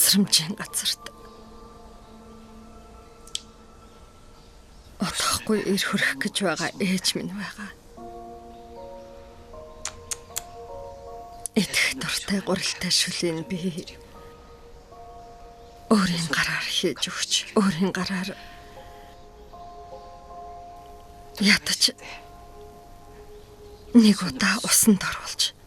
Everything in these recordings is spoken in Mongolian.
тасрамжийн газарт. Отохгүй ир хүрэх гэж байгаа ээж минь байгаа. Идэх дуртай гурилтай шүлийн би өөрийн гараар хийж өгч, өөрийн гараар ятаж нэг удаа усанд оруулж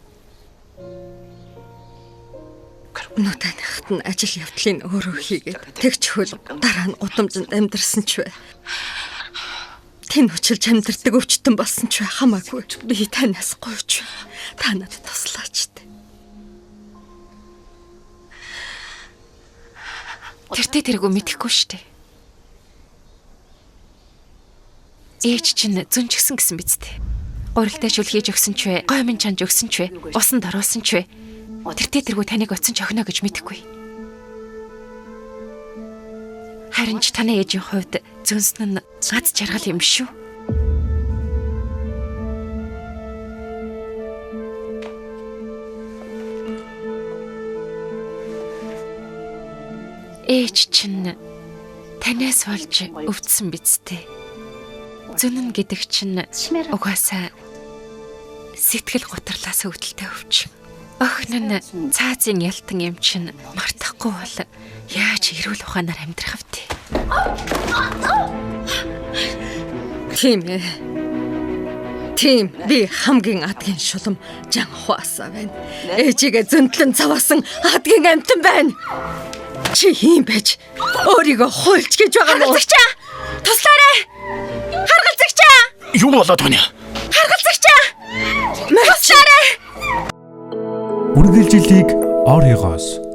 нүдэнхт нь ажил явдлын өөрөө хийгээд тэгч хөл дараа нь гудамжинд амьдэрсэн ч бай. Тэн хүчилж амьдэрдэг өвчтөн болсон ч бай хамаагүй. Би танаас гойч. Та надад туслаач. Тэртээ тэргүй мэдэхгүй штэ. Ээж чинь зүн ч гэсэн биз дээ. Гурилтай шүл хийж өгсөн ч вэ, гой минь чанж өгсөн ч вэ, усанд оруулсан ч вэ. Тэртээ тэргүй таныг оцсон ч охино гэж мэдэхгүй. Харин ч таны ээжийн хувьд зүнсэн нь гац жаргал юм шүү. Ээж чинь танаас болж өвдсөн биз дээ. Зүнэн гэдэг чинь угаасаа сэтгэл гутралаас өвдөлтэй өвчин. Охин нь цаазын ялтан юм чинь мартахгүй бол яаж эрүүл ухаанаар амьдрах вэ? Тийм ээ. Тийм би хамгийн адгийн шулам Жанхуасаа байна. Ээжигээ зөндлөн цаваасан адгийн амтан байна. Чи ийм байж өөрийгөө хуйлч гэж байгаа юм уу? Харгалзагчаа! Туслаарай! Харгалзагчаа! Юу болоод байна? Харгалзагчаа! Туслаарай! Үргэлжилийг оригоос